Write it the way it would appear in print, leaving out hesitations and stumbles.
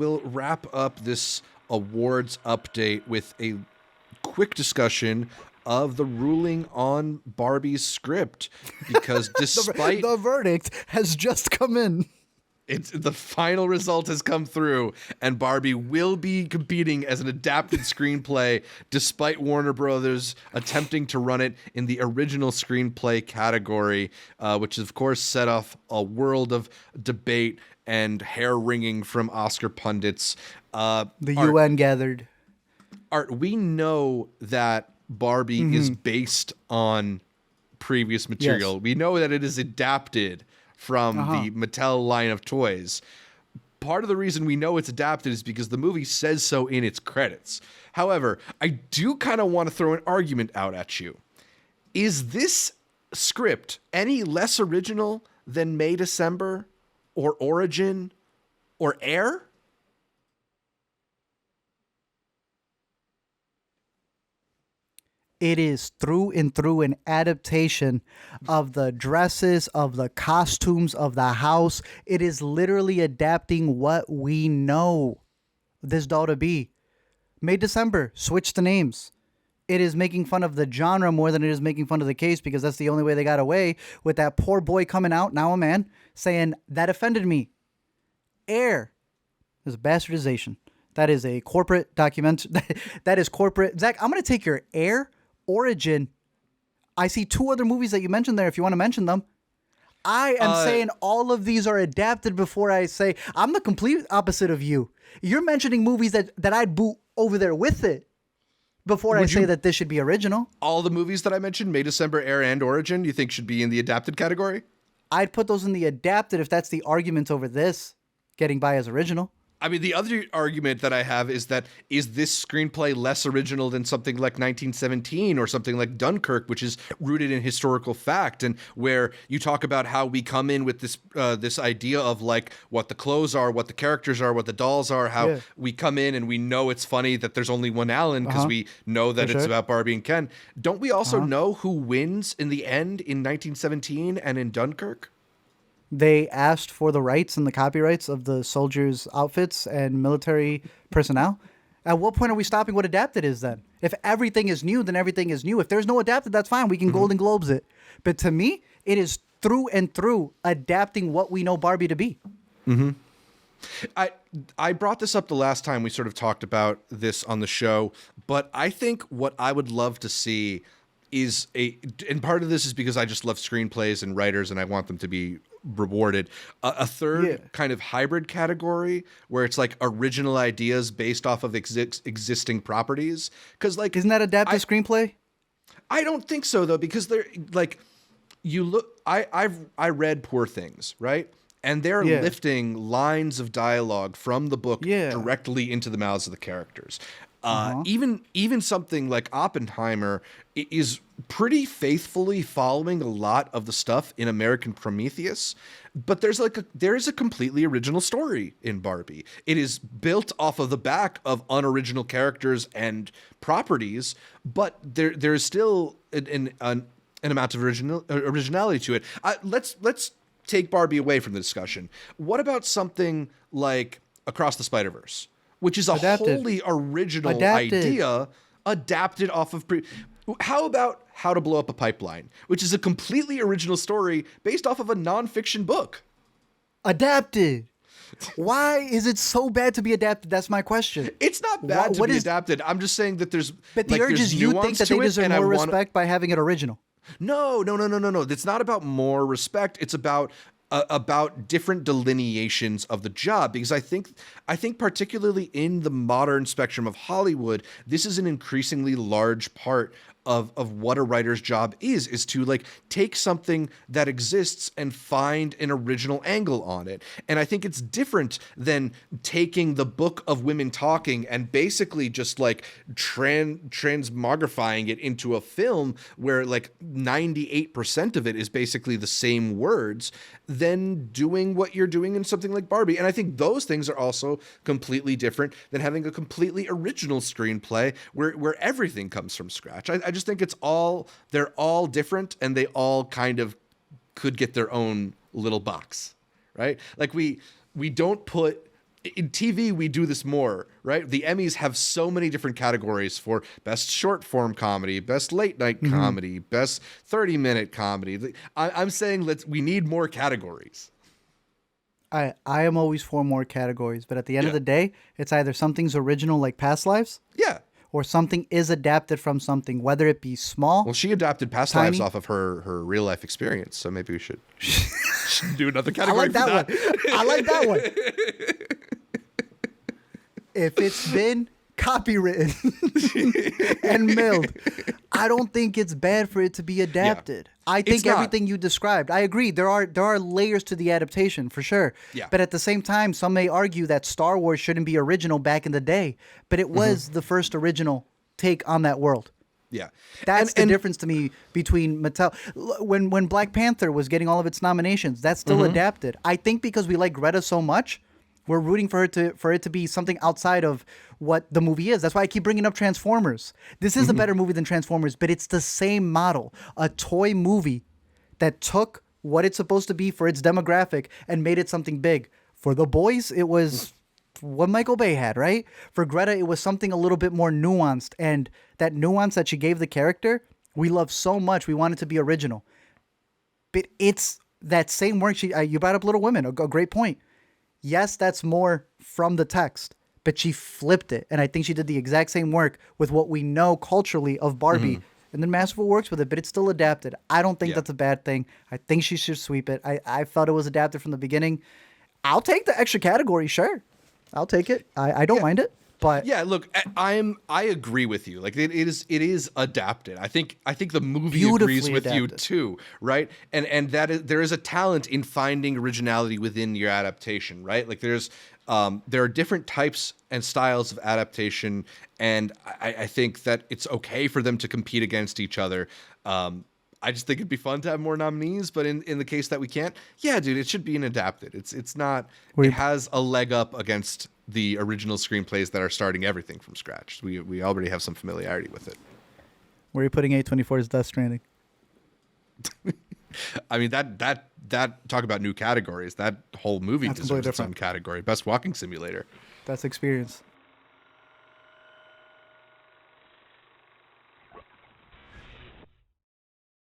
we'll wrap up this awards update with a quick discussion of the ruling on Barbie's script, because despite the verdict has just come in. the final result has come through, and Barbie will be competing as an adapted screenplay, despite Warner Brothers attempting to run it in the original screenplay category, which of course set off a world of debate and hair-wringing from Oscar pundits. The UN gathered. Art, we know that Barbie is based on previous material. Yes. We know that it is adapted from the Mattel line of toys. Part of the reason we know it's adapted is because the movie says so in its credits. However, I do kind of want to throw an argument out at you. Is this script any less original than May December or Origin or Air? It is through and through an adaptation of the dresses, of the costumes, of the house. It is literally adapting what we know this doll to be. May December, switch the names. It is making fun of the genre more than it is making fun of the case, because that's the only way they got away with that poor boy coming out, now a man, saying, that offended me. Air is bastardization. That is a corporate document. That is corporate. Zach, I'm going to take your Air, Origin. I see two other movies that you mentioned there if you want to mention them. I am saying all of these are adapted before I say. I'm the complete opposite of you. You're mentioning movies that I'd boot over there with it before I say that this should be original. All the movies that I mentioned, May, December, Air, and Origin, you think should be in the adapted category? I'd put those in the adapted if that's the argument over this getting by as original. I mean, the other argument that I have is this screenplay less original than something like 1917 or something like Dunkirk, which is rooted in historical fact, and where you talk about how we come in with this idea of like what the clothes are, what the characters are, what the dolls are, how we come in and we know it's funny that there's only one Alan because we know that it's about Barbie and Ken. Don't we also know who wins in the end in 1917 and in Dunkirk? They asked for the rights and the copyrights of the soldiers' outfits and military personnel. At what point are we stopping what adapted is then? If everything is new, then everything is new. If there's no adapted, that's fine. We can Golden Globes it. But to me, it is through and through adapting what we know Barbie to be. Mm-hmm. I brought this up the last time we sort of talked about this on the show, but I think what I would love to see is and part of this is because I just love screenplays and writers and I want them to be rewarded, a third kind of hybrid category where it's like original ideas based off of existing properties. Because like, isn't that adapted screenplay? I don't think so though, because they're like, you look, I read Poor Things, right? And they're lifting lines of dialogue from the book directly into the mouths of the characters. Even something like Oppenheimer is pretty faithfully following a lot of the stuff in American Prometheus, but there is a completely original story in Barbie. It is built off of the back of unoriginal characters and properties, but there is still an amount of originality to it. Let's take Barbie away from the discussion. What about something like Across the Spider-Verse, which is a wholly original idea adapted off of How about How to Blow Up a Pipeline, which is a completely original story based off of a nonfiction book? Adapted. Why is it so bad to be adapted? That's my question. It's not bad to be adapted. I'm just saying that there's But the urge is you think that they deserve more respect by having it original. No. It's not about more respect. It's about different delineations of the job, because I think particularly in the modern spectrum of Hollywood, this is an increasingly large part of what a writer's job is to like take something that exists and find an original angle on it. And I think it's different than taking the book of women talking and basically just like transmogrifying it into a film where like 98% of it is basically the same words, than doing what you're doing in something like Barbie. And I think those things are also completely different than having a completely original screenplay where everything comes from scratch. I just think they're all different, and they all kind of could get their own little box, right? Like we don't put in TV, we do this more, right? The Emmys have so many different categories for best short form comedy, best late night comedy, best 30-minute comedy. I'm saying we need more categories. I am always for more categories, but at the end of the day, it's either something's original like Past Lives. Yeah. Or something is adapted from something, whether it be small. Well, she adapted Past Lives off of her real life experience, so maybe we should do another category. I like that one. I like that one. If it's been copywritten and mailed, I don't think it's bad for it to be adapted. Yeah. I think everything you described. I agree. There are layers to the adaptation for sure. Yeah. But at the same time, some may argue that Star Wars shouldn't be original back in the day, but it was the first original take on that world. Yeah. That's the difference to me between Mattel. When Black Panther was getting all of its nominations, that's still adapted. I think because we like Greta so much, we're rooting for it to be something outside of what the movie is. That's why I keep bringing up Transformers. This is a better movie than Transformers, but it's the same model. A toy movie that took what it's supposed to be for its demographic and made it something big. For the boys, it was what Michael Bay had, right? For Greta, it was something a little bit more nuanced. And that nuance that she gave the character, we love so much. We want it to be original. But it's that same work. You brought up Little Women, a great point. Yes, that's more from the text, but she flipped it. And I think she did the exact same work with what we know culturally of Barbie. And then Masterful works with it, but it's still adapted. I don't think that's a bad thing. I think she should sweep it. I felt it was adapted from the beginning. I'll take the extra category, sure. I'll take it. I don't mind it. But yeah, look, I agree with you. Like it is adapted. I think the movie agrees with you too, right? And there is a talent in finding originality within your adaptation, right? Like there are different types and styles of adaptation, and I think that it's okay for them to compete against each other. I just think it'd be fun to have more nominees, but in the case that we can't, yeah, dude, it should be an adapted. It's not. It has a leg up against the original screenplays that are starting everything from scratch. We already have some familiarity with it. Where are you putting A24's Death Stranding? I mean that talk about new categories. That whole movie deserves its own category. Best walking simulator. That's experience.